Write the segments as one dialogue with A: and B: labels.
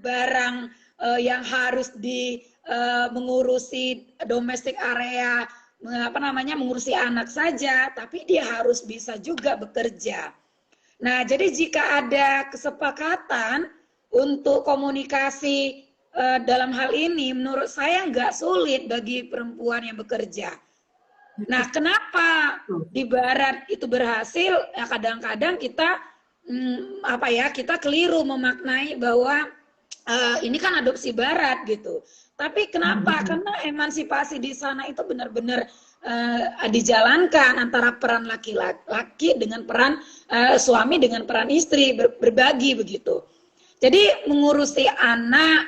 A: barang yang harus mengurusi domestic area, mengurusi anak saja, tapi dia harus bisa juga bekerja. Nah, jadi jika ada kesepakatan untuk komunikasi dalam hal ini, menurut saya nggak sulit bagi perempuan yang bekerja. Nah, kenapa di Barat itu berhasil? Ya, kadang-kadang kita kita keliru memaknai bahwa ini kan adopsi Barat gitu. Tapi kenapa? Karena emansipasi di sana itu benar-benar dijalankan antara peran laki-laki dengan peran suami dengan peran istri, berbagi begitu. Jadi mengurusi anak,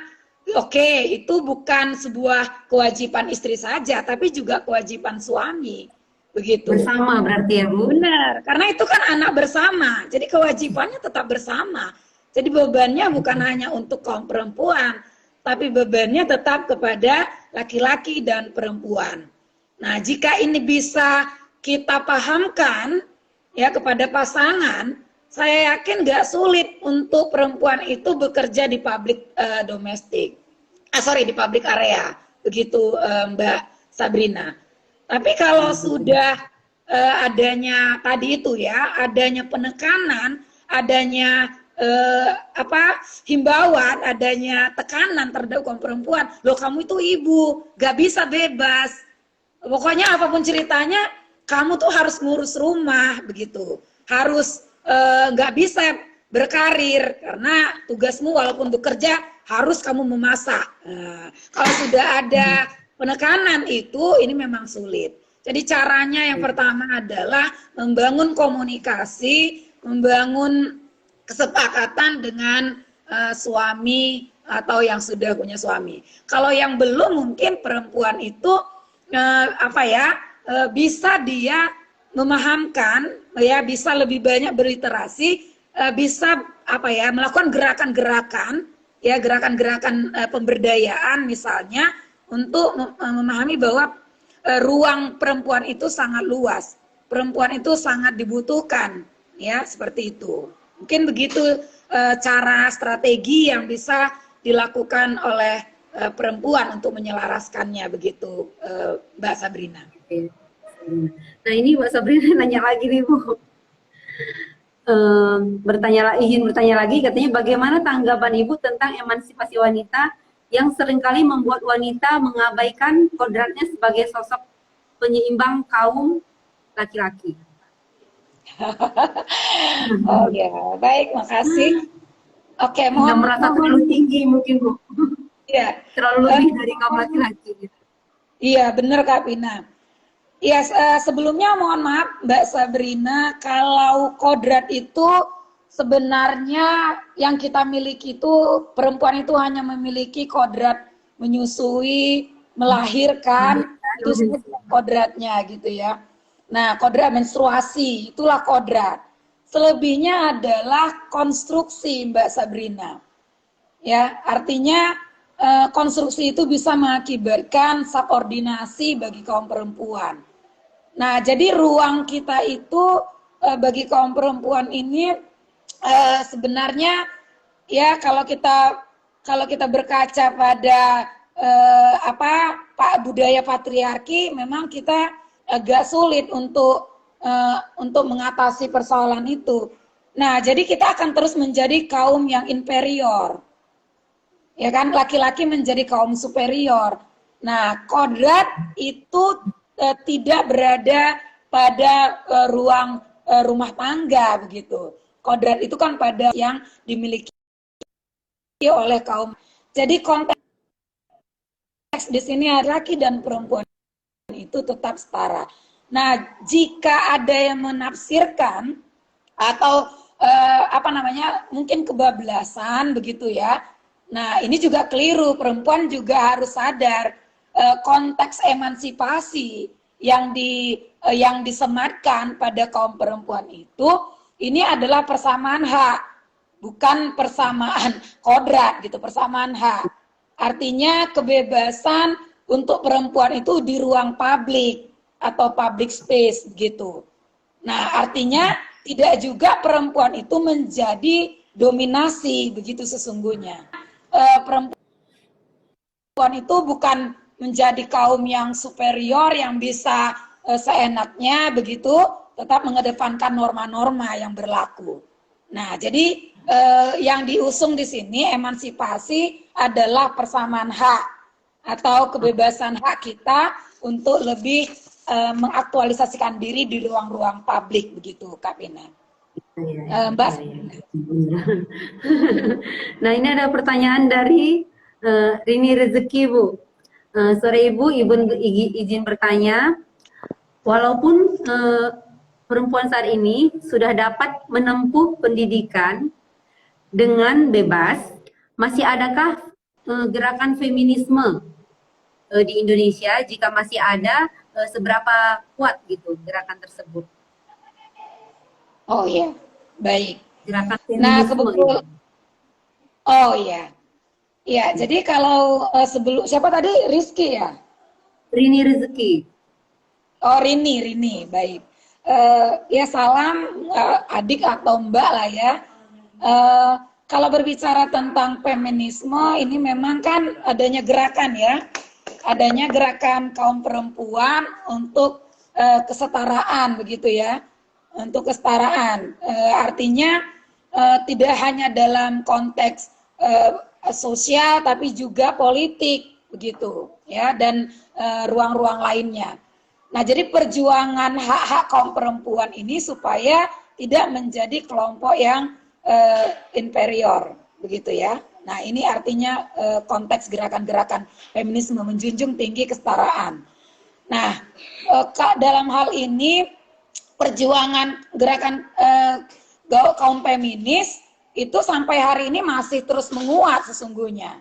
A: oke, itu bukan sebuah kewajiban istri saja, tapi juga kewajiban suami, begitu.
B: Bersama berarti ya, Bu?
A: Benar, karena itu kan anak bersama, jadi kewajibannya tetap bersama. Jadi bebannya bukan hanya untuk kaum perempuan, tapi bebannya tetap kepada laki-laki dan perempuan. Nah, jika ini bisa kita pahamkan ya kepada pasangan, saya yakin nggak sulit untuk perempuan itu bekerja di publik domestik. Di public area, begitu Mbak Sabrina. Tapi kalau sudah adanya tadi itu ya, adanya penekanan, adanya himbauan, adanya tekanan terhadap kaum perempuan, loh kamu itu ibu, gak bisa bebas. Pokoknya apapun ceritanya, kamu tuh harus ngurus rumah, begitu. Harus gak bisa berkarir, karena tugasmu walaupun bekerja, harus kamu memasak. Nah, kalau sudah ada penekanan itu, ini memang sulit. Jadi caranya yang pertama adalah membangun komunikasi, membangun kesepakatan dengan suami atau yang sudah punya suami. Kalau yang belum, mungkin perempuan itu bisa dia memahamkan, ya bisa lebih banyak berliterasi, bisa melakukan gerakan-gerakan. Ya, gerakan-gerakan pemberdayaan misalnya untuk memahami bahwa ruang perempuan itu sangat luas. Perempuan itu sangat dibutuhkan, ya, seperti itu. Mungkin begitu cara strategi yang bisa dilakukan oleh perempuan untuk menyelaraskannya, begitu Mbak Sabrina.
B: Nah, ini Mbak Sabrina nanya lagi nih, Bu. Izin bertanya lagi, katanya bagaimana tanggapan Ibu tentang emansipasi wanita yang seringkali membuat wanita mengabaikan kodratnya sebagai sosok penyeimbang kaum laki-laki?
A: Oh ya, baik, makasih. Oke,
B: mohon merasa terlalu tinggi mungkin, Bu.
A: Iya.
B: Terlalu lebih dari kaum laki-laki.
A: Iya, benar Kak Pina. Ya, sebelumnya mohon maaf Mbak Sabrina, kalau kodrat itu sebenarnya yang kita miliki itu, perempuan itu hanya memiliki kodrat menyusui, melahirkan, itu kodratnya gitu ya. Nah, kodrat menstruasi, itulah kodrat. Selebihnya adalah konstruksi Mbak Sabrina. Ya, artinya konstruksi itu bisa mengakibatkan subordinasi bagi kaum perempuan. Nah, jadi ruang kita itu bagi kaum perempuan ini sebenarnya ya kalau kita berkaca pada budaya patriarki, memang kita agak sulit untuk mengatasi persoalan itu. Nah, jadi kita akan terus menjadi kaum yang inferior. Ya kan, laki-laki menjadi kaum superior. Nah, kodrat itu tidak berada pada ruang rumah tangga begitu. Kodrat itu kan pada yang dimiliki oleh kaum. Jadi konteks di sini laki dan perempuan itu tetap setara. Nah, jika ada yang menafsirkan atau mungkin kebablasan begitu ya. Nah, ini juga keliru. Perempuan juga harus sadar konteks emansipasi yang disematkan pada kaum perempuan itu, ini adalah persamaan hak, bukan persamaan kodrat gitu, persamaan hak. Artinya kebebasan untuk perempuan itu di ruang publik atau public space gitu. Nah, artinya tidak juga perempuan itu menjadi dominasi begitu sesungguhnya. perempuan itu bukan menjadi kaum yang superior yang bisa seenaknya begitu, tetap mengedepankan norma-norma yang berlaku. Nah, jadi yang diusung di sini emansipasi adalah persamaan hak atau kebebasan hak kita untuk lebih mengaktualisasikan diri di ruang-ruang publik begitu, Kak Pina. Mbak.
B: Nah, ini ada pertanyaan dari Rini Rezeki, Bu. Sore Ibu, izin bertanya, walaupun perempuan saat ini sudah dapat menempuh pendidikan dengan bebas, masih adakah gerakan feminisme di Indonesia? Jika masih ada, seberapa kuat gitu gerakan tersebut?
A: Oh ya, baik.
B: Gerakan
A: Nah,
B: feminisme.
A: kebetulan, oh ya, ya. Jadi kalau sebelum siapa tadi Rizky ya?
B: Rini Rezeki.
A: Oh Rini, baik. Ya salam adik atau mbak lah ya. Kalau berbicara tentang feminisme, ini memang kan adanya gerakan ya, adanya gerakan kaum perempuan untuk kesetaraan begitu ya, untuk kesetaraan. Artinya tidak hanya dalam konteks sosial, tapi juga politik begitu ya, dan ruang-ruang lainnya. Nah, jadi perjuangan hak-hak kaum perempuan ini supaya tidak menjadi kelompok yang inferior, begitu ya. Nah, ini artinya konteks gerakan-gerakan feminisme menjunjung tinggi kesetaraan. Nah, dalam hal ini perjuangan gerakan kaum feminis itu sampai hari ini masih terus menguat sesungguhnya.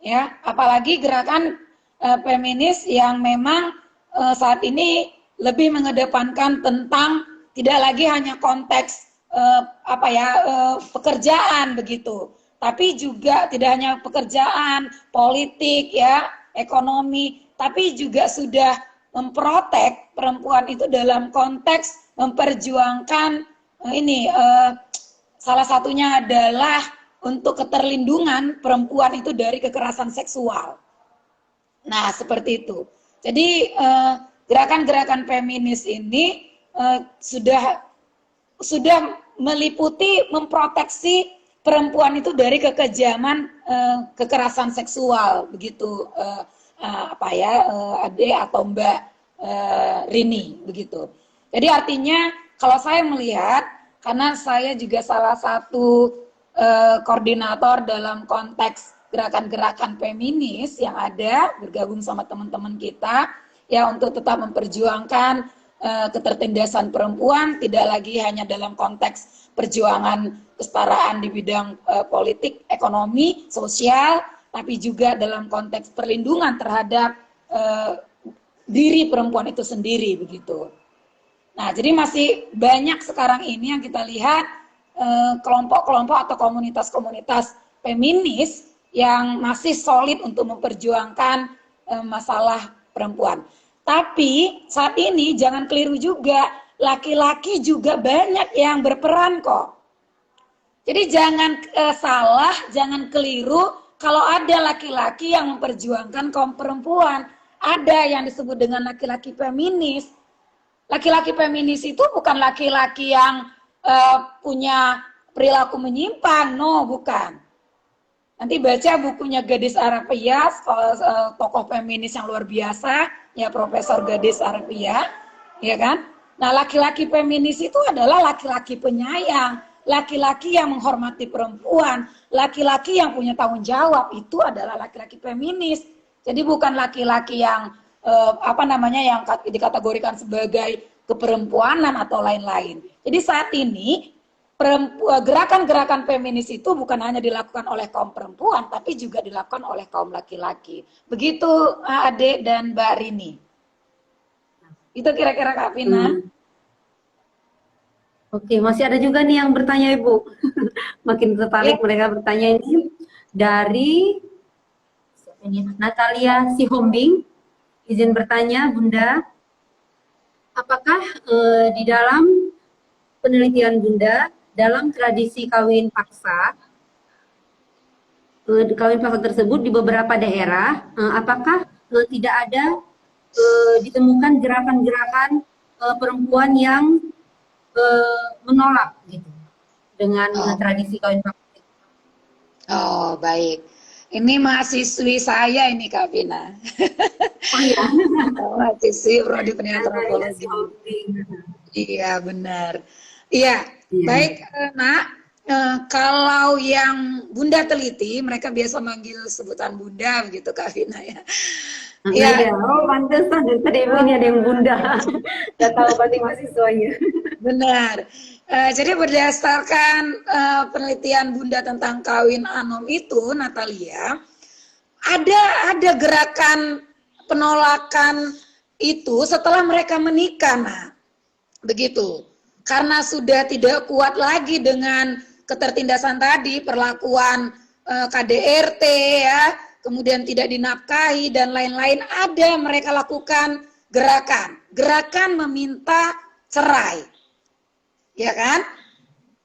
A: Ya, apalagi gerakan feminis yang memang saat ini lebih mengedepankan tentang tidak lagi hanya konteks pekerjaan begitu, tapi juga tidak hanya pekerjaan, politik ya, ekonomi, tapi juga sudah memprotek perempuan itu dalam konteks memperjuangkan salah satunya adalah untuk keterlindungan perempuan itu dari kekerasan seksual. Nah, seperti itu. Jadi gerakan-gerakan feminis ini sudah meliputi memproteksi perempuan itu dari kekejaman kekerasan seksual, begitu Ade atau Mbak Rini, begitu. Jadi artinya kalau saya melihat, karena saya juga salah satu koordinator dalam konteks gerakan-gerakan feminis yang ada, bergabung sama teman-teman kita ya untuk tetap memperjuangkan ketertindasan perempuan, tidak lagi hanya dalam konteks perjuangan kesetaraan di bidang politik, ekonomi, sosial, tapi juga dalam konteks perlindungan terhadap diri perempuan itu sendiri begitu. Nah, jadi masih banyak sekarang ini yang kita lihat kelompok-kelompok atau komunitas-komunitas feminis yang masih solid untuk memperjuangkan masalah perempuan. Tapi saat ini jangan keliru juga, laki-laki juga banyak yang berperan kok. Jadi jangan salah, jangan keliru kalau ada laki-laki yang memperjuangkan kaum perempuan. Ada yang disebut dengan laki-laki feminis. Laki-laki feminis itu bukan laki-laki yang punya perilaku menyimpang, no, bukan. Nanti baca bukunya Gadis Arafia, tokoh feminis yang luar biasa, ya Profesor Gadis Arafia, ya kan? Nah, laki-laki feminis itu adalah laki-laki penyayang, laki-laki yang menghormati perempuan, laki-laki yang punya tanggung jawab, itu adalah laki-laki feminis. Jadi bukan laki-laki yang yang dikategorikan sebagai keperempuanan atau lain-lain. Jadi saat ini gerakan-gerakan feminis itu bukan hanya dilakukan oleh kaum perempuan, tapi juga dilakukan oleh kaum laki-laki. Begitu Ade dan Mbak Rini. Itu kira-kira Kak Vina.
B: Oke, masih ada juga nih yang bertanya Ibu. Makin tertarik mereka bertanya ini dari Natalia Sihombing. Izin bertanya, Bunda, apakah di dalam penelitian Bunda, dalam tradisi kawin paksa, kawin paksa tersebut di beberapa daerah, apakah tidak ada ditemukan gerakan-gerakan perempuan yang menolak gitu dengan
A: Oh,
B: tradisi kawin paksa?
A: oh baik. Ini mahasiswi saya ini Kak Vina.
B: Oh iya,
A: Mahasiswi prodi pendidikan
B: ada ya si
A: antropologi.
B: hobi.
A: Iya benar. Iya,
B: Iya,
A: baik Nak. Kalau yang Bunda teliti, mereka biasa manggil sebutan Bunda begitu Kak Vina ya.
B: nah,
A: Iya,
B: iya. Oh pantesan dari tadi Ibu ini ada yang bunda. Gak tahu berarti mahasiswanya.
A: benar. Jadi berdasarkan penelitian Bunda tentang kawin anom itu, Natalia, ada gerakan penolakan itu setelah mereka menikah, nah, begitu. Karena sudah tidak kuat lagi dengan ketertindasan tadi, perlakuan KDRT ya, kemudian tidak dinafkahi dan lain-lain, ada mereka lakukan gerakan meminta cerai. Ya kan?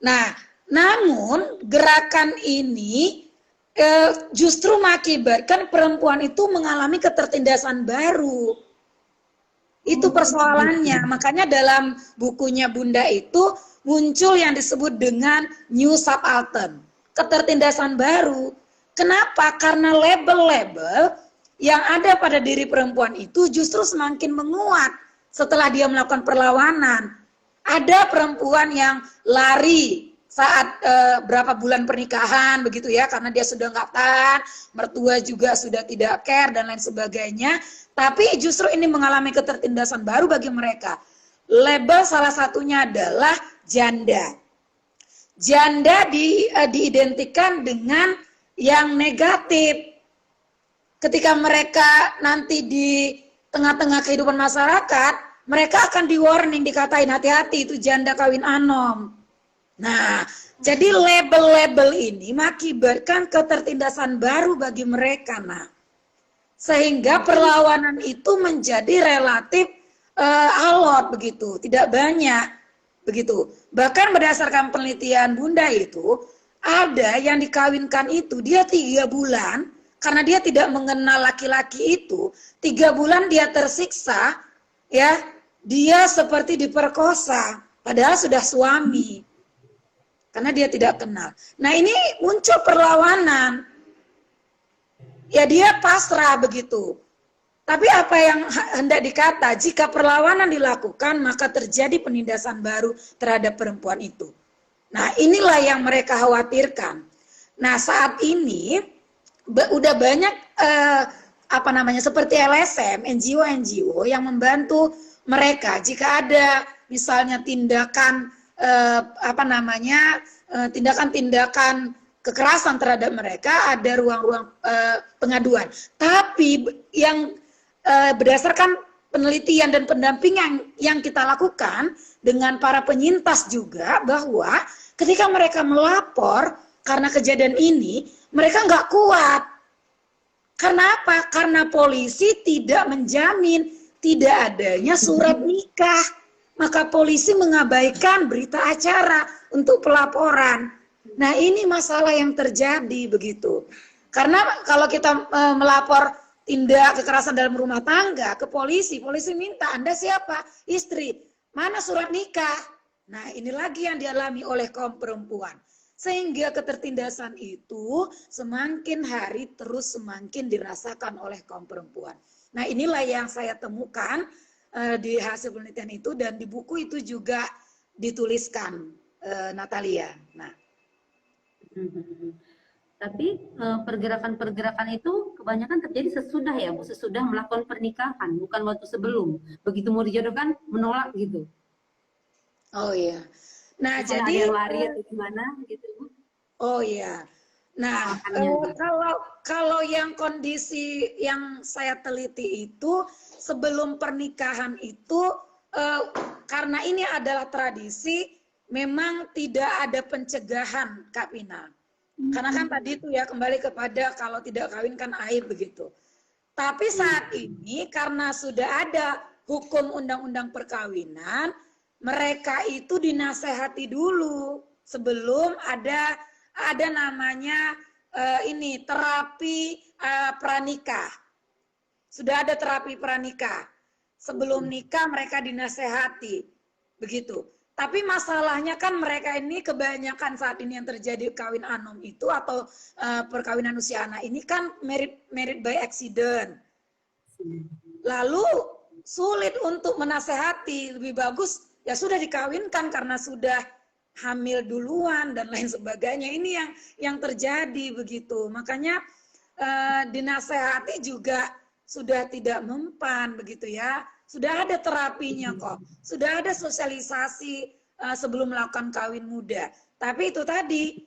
A: Nah, namun gerakan ini justru mengakibatkan perempuan itu mengalami ketertindasan baru. Itu persoalannya. Makanya dalam bukunya Bunda itu muncul yang disebut dengan new subaltern, ketertindasan baru. Kenapa? Karena label-label yang ada pada diri perempuan itu justru semakin menguat setelah dia melakukan perlawanan. Ada perempuan yang lari saat berapa bulan pernikahan begitu ya, karena dia sudah nggak tahan, mertua juga sudah tidak care dan lain sebagainya. Tapi justru ini mengalami ketertindasan baru bagi mereka. Label salah satunya adalah janda. Janda diidentikan dengan yang negatif. Ketika mereka nanti di tengah-tengah kehidupan masyarakat, mereka akan di warning, dikatain hati-hati itu janda kawin anom. Nah, jadi label-label ini mengakibatkan ketertindasan baru bagi mereka, nah. Sehingga perlawanan itu menjadi relatif alot begitu, tidak banyak begitu. Bahkan berdasarkan penelitian Bunda itu, ada yang dikawinkan itu dia 3 bulan karena dia tidak mengenal laki-laki itu, 3 bulan dia tersiksa, ya, dia seperti diperkosa, padahal sudah suami, karena dia tidak kenal. Nah ini muncul perlawanan, ya dia pasrah begitu. Tapi apa yang hendak dikata, jika perlawanan dilakukan, maka terjadi penindasan baru terhadap perempuan itu. Nah inilah yang mereka khawatirkan. Nah saat ini udah banyak seperti LSM, NGO yang membantu mereka jika ada misalnya tindakan tindakan-tindakan kekerasan terhadap mereka, ada ruang-ruang pengaduan. Tapi yang berdasarkan penelitian dan pendampingan yang kita lakukan dengan para penyintas juga, bahwa ketika mereka melapor karena kejadian ini, mereka nggak kuat. Karena apa? Karena polisi tidak menjamin tidak adanya surat nikah. Maka polisi mengabaikan berita acara untuk pelaporan. Nah ini masalah yang terjadi begitu. Karena kalau kita melapor tindak kekerasan dalam rumah tangga ke polisi, polisi minta Anda siapa? Istri. Mana surat nikah? Nah ini lagi yang dialami oleh kaum perempuan. Sehingga ketertindasan itu semakin hari terus semakin dirasakan oleh kaum perempuan. Nah inilah yang saya temukan di hasil penelitian itu, dan di buku itu juga dituliskan, Natalia. Nah,
B: tapi pergerakan-pergerakan itu kebanyakan terjadi sesudah ya Bu, sesudah melakukan pernikahan, bukan waktu sebelum. Begitu mau dijodohkan menolak gitu.
A: oh iya. Nah,
B: Misalnya
A: jadi
B: ada yang lari atau gimana gitu Bu.
A: oh iya. Nah, kalau yang kondisi yang saya teliti itu sebelum pernikahan itu karena ini adalah tradisi, memang tidak ada pencegahan, Kak Pina. Karena kan tadi itu ya kembali kepada kalau tidak kawin kan aib begitu. Tapi saat ini karena sudah ada hukum undang-undang perkawinan, mereka itu dinasehati dulu sebelum ada namanya ini terapi pranikah. Sudah ada terapi pranikah. Sebelum nikah mereka dinasehati. Begitu. Tapi masalahnya kan mereka ini kebanyakan saat ini yang terjadi kawin anom itu atau perkawinan usia anak ini kan married by accident. Lalu sulit untuk menasehati, lebih bagus ya sudah dikawinkan karena sudah hamil duluan dan lain sebagainya. Ini yang terjadi begitu. Makanya dinasehati juga sudah tidak mempan begitu ya. Sudah ada terapinya kok. Sudah ada sosialisasi sebelum melakukan kawin muda. Tapi itu tadi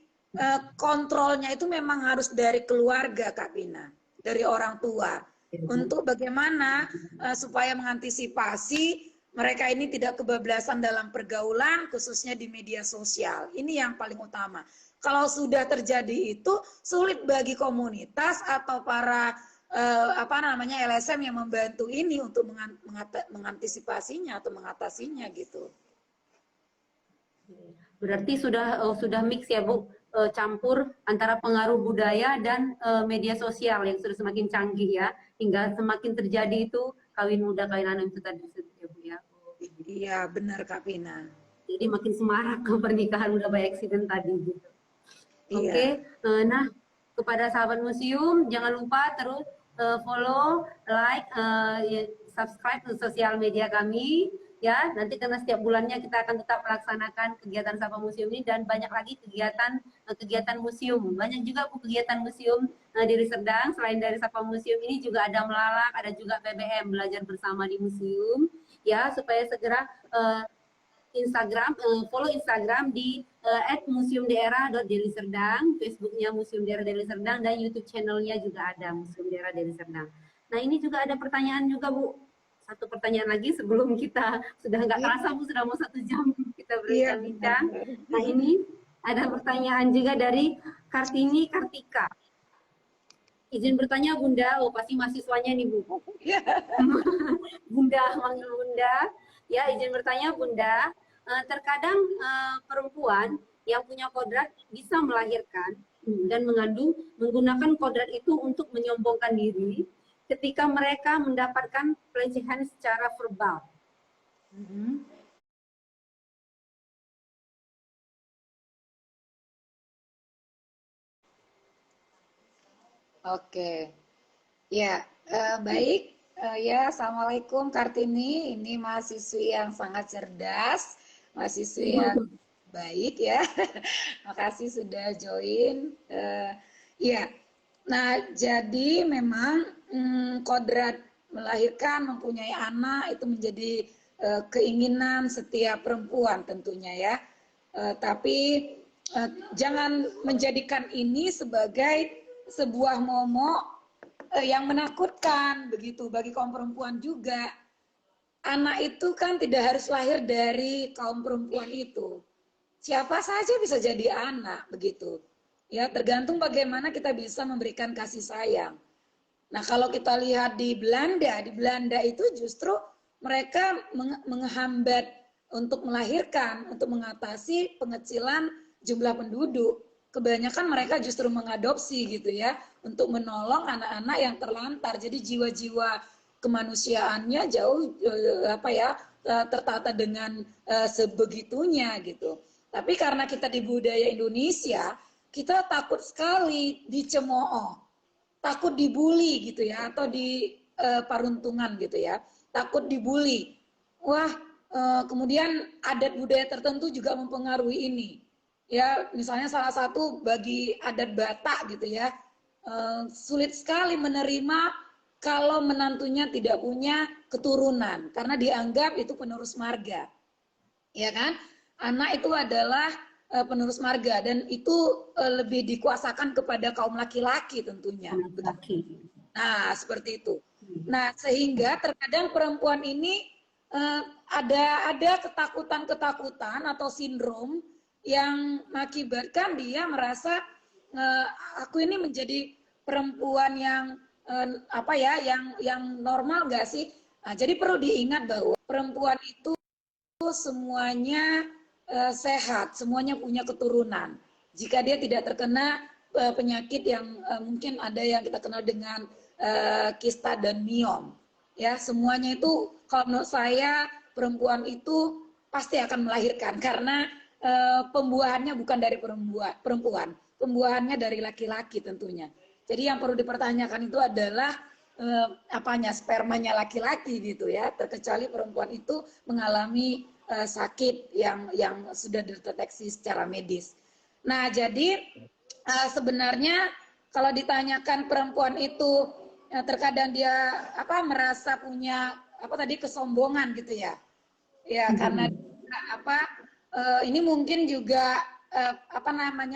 A: kontrolnya itu memang harus dari keluarga, Kak Pina, dari orang tua. Untuk bagaimana supaya mengantisipasi mereka ini tidak kebablasan dalam pergaulan, khususnya di media sosial. Ini yang paling utama. Kalau sudah terjadi itu, sulit bagi komunitas atau para LSM yang membantu ini untuk mengantisipasinya atau mengatasinya gitu.
B: Berarti sudah mix ya Bu, campur antara pengaruh budaya dan media sosial yang sudah semakin canggih ya, hingga semakin terjadi itu kawin muda kawin anom itu tadi ya Bu ya.
A: Iya benar Kak Pina.
B: Jadi makin semarak ke pernikahan udah by accident tadi gitu.
A: Iya.
B: Oke, nah kepada sahabat museum jangan lupa terus follow, like, subscribe ke sosial media kami ya. Nanti karena setiap bulannya kita akan tetap melaksanakan kegiatan Sapa Museum ini dan banyak lagi kegiatan museum. Banyak juga Bu kegiatan museum di Deli Serdang. Selain dari Sapa Museum ini juga ada Melalak, ada juga PBM belajar bersama di museum ya, supaya segera follow Instagram di @museumdaerah.deliserdang, Facebooknya Museum Daerah Deli Serdang, dan YouTube channelnya juga ada Museum Daerah Deli Serdang. Nah ini juga ada pertanyaan juga Bu, satu pertanyaan lagi sebelum kita sudah nggak terasa Bu, sudah mau 1 jam kita berbincang-bincang. Nah ini ada pertanyaan juga dari Kartini Kartika. Izin bertanya Bunda, oh pasti mahasiswanya nih Bu. Bunda, manggil Bunda. Ya izin bertanya Bunda, terkadang perempuan yang punya kodrat bisa melahirkan dan mengandung menggunakan kodrat itu untuk menyombongkan diri ketika mereka mendapatkan pelecehan secara verbal.
A: Oke, ya baik. Ya, Assalamualaikum Kartini. Ini mahasiswi yang sangat cerdas, mahasiswi yang baik ya. Makasih sudah join. Ya, nah jadi memang kodrat melahirkan, mempunyai anak itu menjadi keinginan setiap perempuan tentunya ya. Tapi jangan menjadikan ini sebagai sebuah momok yang menakutkan begitu bagi kaum perempuan juga. Anak itu kan tidak harus lahir dari kaum perempuan itu. Siapa saja bisa jadi anak begitu. Ya, tergantung bagaimana kita bisa memberikan kasih sayang. Nah, kalau kita lihat di Belanda itu justru mereka menghambat untuk melahirkan, untuk mengatasi pengecilan jumlah penduduk. Kebanyakan mereka justru mengadopsi gitu ya, untuk menolong anak-anak yang terlantar. Jadi jiwa-jiwa kemanusiaannya jauh tertata dengan sebegitunya gitu. Tapi karena kita di budaya Indonesia, kita takut sekali dicemooh, takut dibully gitu ya, atau di paruntungan gitu ya, takut dibully. Wah, kemudian adat budaya tertentu juga mempengaruhi ini. Ya, misalnya salah satu bagi adat Batak gitu ya, sulit sekali menerima kalau menantunya tidak punya keturunan karena dianggap itu penerus marga, ya kan? Anak itu adalah penerus marga dan itu lebih dikuasakan kepada kaum laki-laki tentunya. Nah, seperti itu. Nah, sehingga terkadang perempuan ini ada ketakutan-ketakutan atau sindrom yang mengakibatkan dia merasa aku ini menjadi perempuan yang yang normal nggak sih? Nah, jadi perlu diingat bahwa perempuan itu semuanya sehat, semuanya punya keturunan. Jika dia tidak terkena penyakit yang mungkin ada yang kita kenal dengan kista dan miom. Ya, semuanya itu kalau menurut saya perempuan itu pasti akan melahirkan karena pembuahannya bukan dari perempuan, pembuahannya dari laki-laki tentunya. Jadi yang perlu dipertanyakan itu adalah spermanya laki-laki gitu ya, terkecuali perempuan itu mengalami sakit yang sudah dideteksi secara medis. Nah, jadi sebenarnya kalau ditanyakan perempuan itu terkadang dia merasa punya kesombongan gitu ya. Ya, karena ini mungkin juga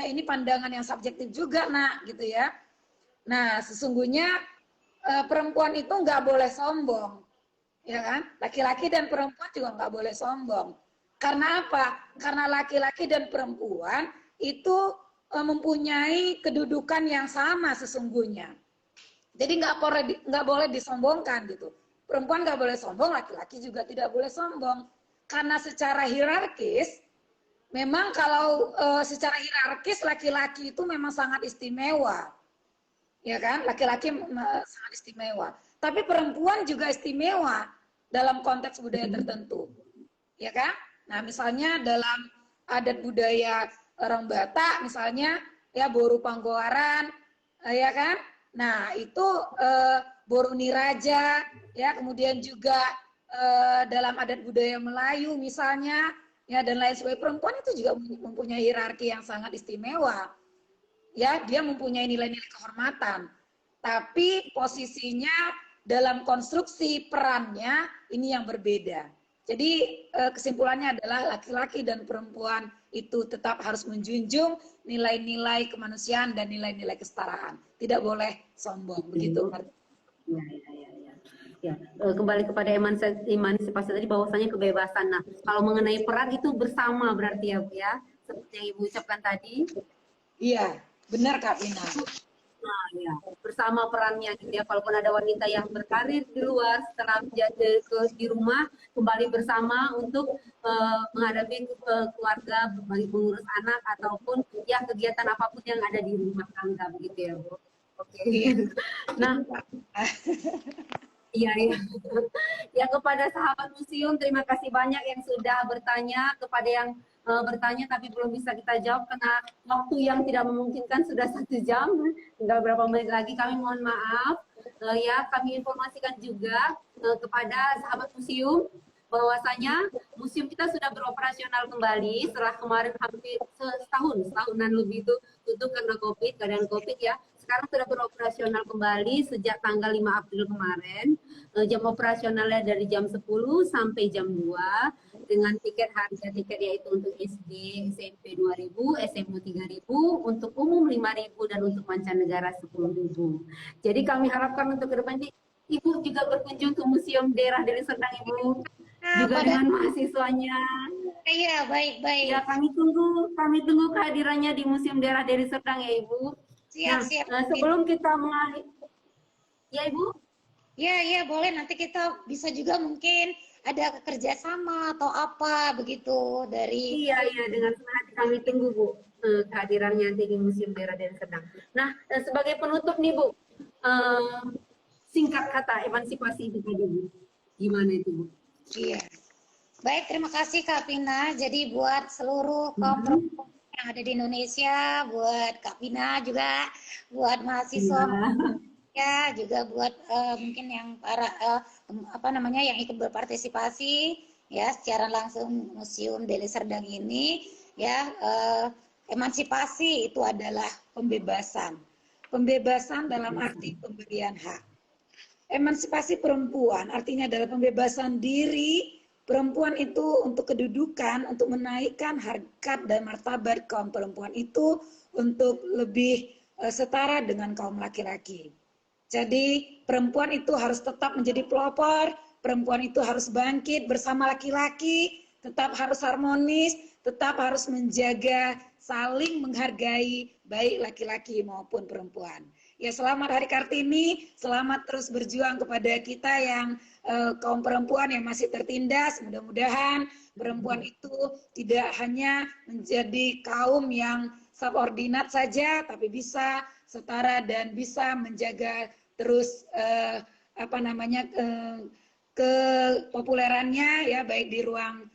A: ini pandangan yang subjektif juga, Nak, gitu ya. Nah, sesungguhnya perempuan itu nggak boleh sombong, ya kan? Laki-laki dan perempuan juga nggak boleh sombong. Karena apa? Karena laki-laki dan perempuan itu mempunyai kedudukan yang sama sesungguhnya. Jadi nggak boleh disombongkan gitu. Perempuan nggak boleh sombong, laki-laki juga tidak boleh sombong. Karena secara hierarkis, memang kalau secara hierarkis laki-laki itu memang sangat istimewa, ya kan? Laki-laki sangat istimewa. Tapi perempuan juga istimewa dalam konteks budaya tertentu, ya kan? Nah, misalnya dalam adat budaya orang Batak, misalnya ya Boru Panggoaran, ya kan? Nah, itu Boru Niraja, ya, kemudian juga dalam adat budaya Melayu misalnya, ya, dan lain sebagainya. Perempuan itu juga mempunyai hierarki yang sangat istimewa, ya, dia mempunyai nilai-nilai kehormatan, tapi posisinya dalam konstruksi perannya ini yang berbeda. Jadi kesimpulannya adalah laki-laki dan perempuan itu tetap harus menjunjung nilai-nilai kemanusiaan dan nilai-nilai kesetaraan. Tidak boleh sombong, begitu.
B: Ya, kembali kepada emansipasi tadi bahwasanya kebebasan. Nah, kalau mengenai peran itu bersama berarti ya, Bu ya, seperti yang Ibu ucapkan tadi.
A: Iya, benar Kak Ina.
B: Nah, ya, bersama perannya gitu ya. Kalaupun ada wanita yang berkarir di luar setelah menjadi di rumah, kembali bersama untuk menghadapi keluarga, mengurus anak ataupun ya kegiatan apapun yang ada di rumah tangga begitu ya, Bu. Oke. Nah, iya, iya. Ya, kepada sahabat museum, terima kasih banyak yang sudah bertanya. Kepada yang bertanya tapi belum bisa kita jawab karena waktu yang tidak memungkinkan, sudah 1 jam, tinggal berapa menit lagi, kami mohon maaf. Ya, kami informasikan juga kepada sahabat museum bahwasanya museum kita sudah beroperasional kembali setelah kemarin hampir setahunan lebih itu tutup karena COVID, keadaan COVID ya. Sekarang sudah beroperasional kembali sejak tanggal 5 April kemarin. Jam operasionalnya dari jam 10 sampai jam 2 dengan harga tiket yaitu untuk SD, SMP 2.000, SMA 3.000, untuk umum 5.000 dan untuk mancanegara 10.000. Jadi kami harapkan untuk ke depan Ibu juga berkunjung ke Museum Daerah Deli Serdang, Ibu. Juga dengan mahasiswanya.
C: Iya, baik-baik.
B: Ya, kami tunggu kehadirannya di Museum Daerah Deli Serdang ya, Ibu.
C: Siap.
B: Sebelum kita mengakhiri, ya Ibu?
C: Ya, boleh. Nanti kita bisa juga mungkin ada kerjasama atau apa begitu dari.
B: Iya, dengan senang hati kami tunggu, Bu, kehadirannya nanti di Museum Daerah Deli Serdang. Nah, sebagai penutup nih, Bu, singkat kata emansipasi itu tadi, Bu. Gimana itu, Bu?
C: Iya. Baik, terima kasih Kak Pina. Jadi buat seluruh kaum perempuan yang ada di Indonesia, buat Kak Pina juga, buat mahasiswa ya, juga buat mungkin yang para yang ikut berpartisipasi ya secara langsung Museum Deli Serdang ini ya, emansipasi itu adalah pembebasan dalam arti pemberian hak. Emansipasi perempuan artinya adalah pembebasan diri perempuan itu untuk kedudukan, untuk menaikkan harkat dan martabat kaum perempuan itu untuk lebih setara dengan kaum laki-laki. Jadi perempuan itu harus tetap menjadi pelopor, perempuan itu harus bangkit bersama laki-laki, tetap harus harmonis, tetap harus menjaga saling menghargai baik laki-laki maupun perempuan. Ya, selamat Hari Kartini, selamat terus berjuang kepada kita yang kaum perempuan yang masih tertindas. Mudah-mudahan perempuan itu tidak hanya menjadi kaum yang
A: subordinat saja, tapi bisa setara dan bisa menjaga terus apa namanya kepopulerannya ya, baik di ruang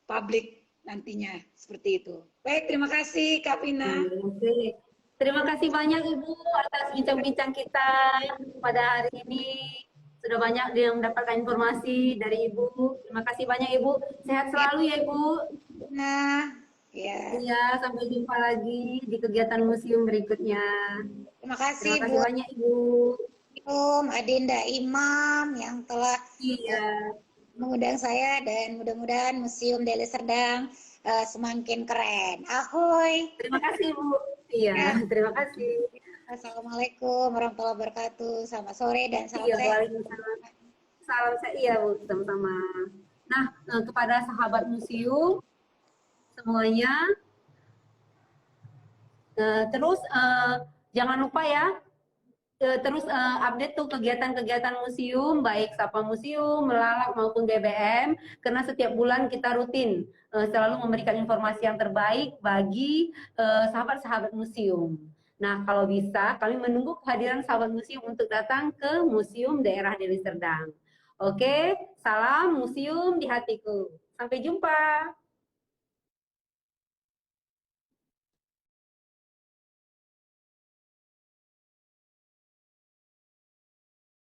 A: publik nantinya, seperti itu. Baik, terima kasih Kak Pina.
B: Oke. Terima kasih banyak Ibu atas bincang-bincang kita pada hari ini. Sudah banyak yang mendapatkan informasi dari Ibu. Terima kasih banyak Ibu. Sehat selalu ya Ibu.
C: Nah, ya.
B: Iya, sampai jumpa lagi di kegiatan museum berikutnya.
C: Terima kasih
B: Terima kasih
C: buat
B: banyak Ibu.
C: Adinda Imam yang telah
B: Iya.
C: mengundang saya, dan mudah-mudahan Museum Deli Serdang semakin keren. Ahoy.
B: Terima kasih Ibu. Iya,
C: Ya.
B: terima kasih.
C: Assalamualaikum warahmatullahi wabarakatuh. Selamat sore dan salam
B: Iya,
C: sehat.
B: waalaikumsalam. Salam saya, iya Bu, sama-sama. Nah, kepada sahabat museum semuanya, terus jangan lupa ya, terus update tuh kegiatan-kegiatan museum, baik Sapa Museum, Melalak maupun BBM, karena setiap bulan kita rutin selalu memberikan informasi yang terbaik bagi sahabat-sahabat museum. Nah, kalau bisa, kami menunggu kehadiran sahabat museum untuk datang ke Museum Daerah Deli Serdang. Oke, salam museum di hatiku. Sampai jumpa.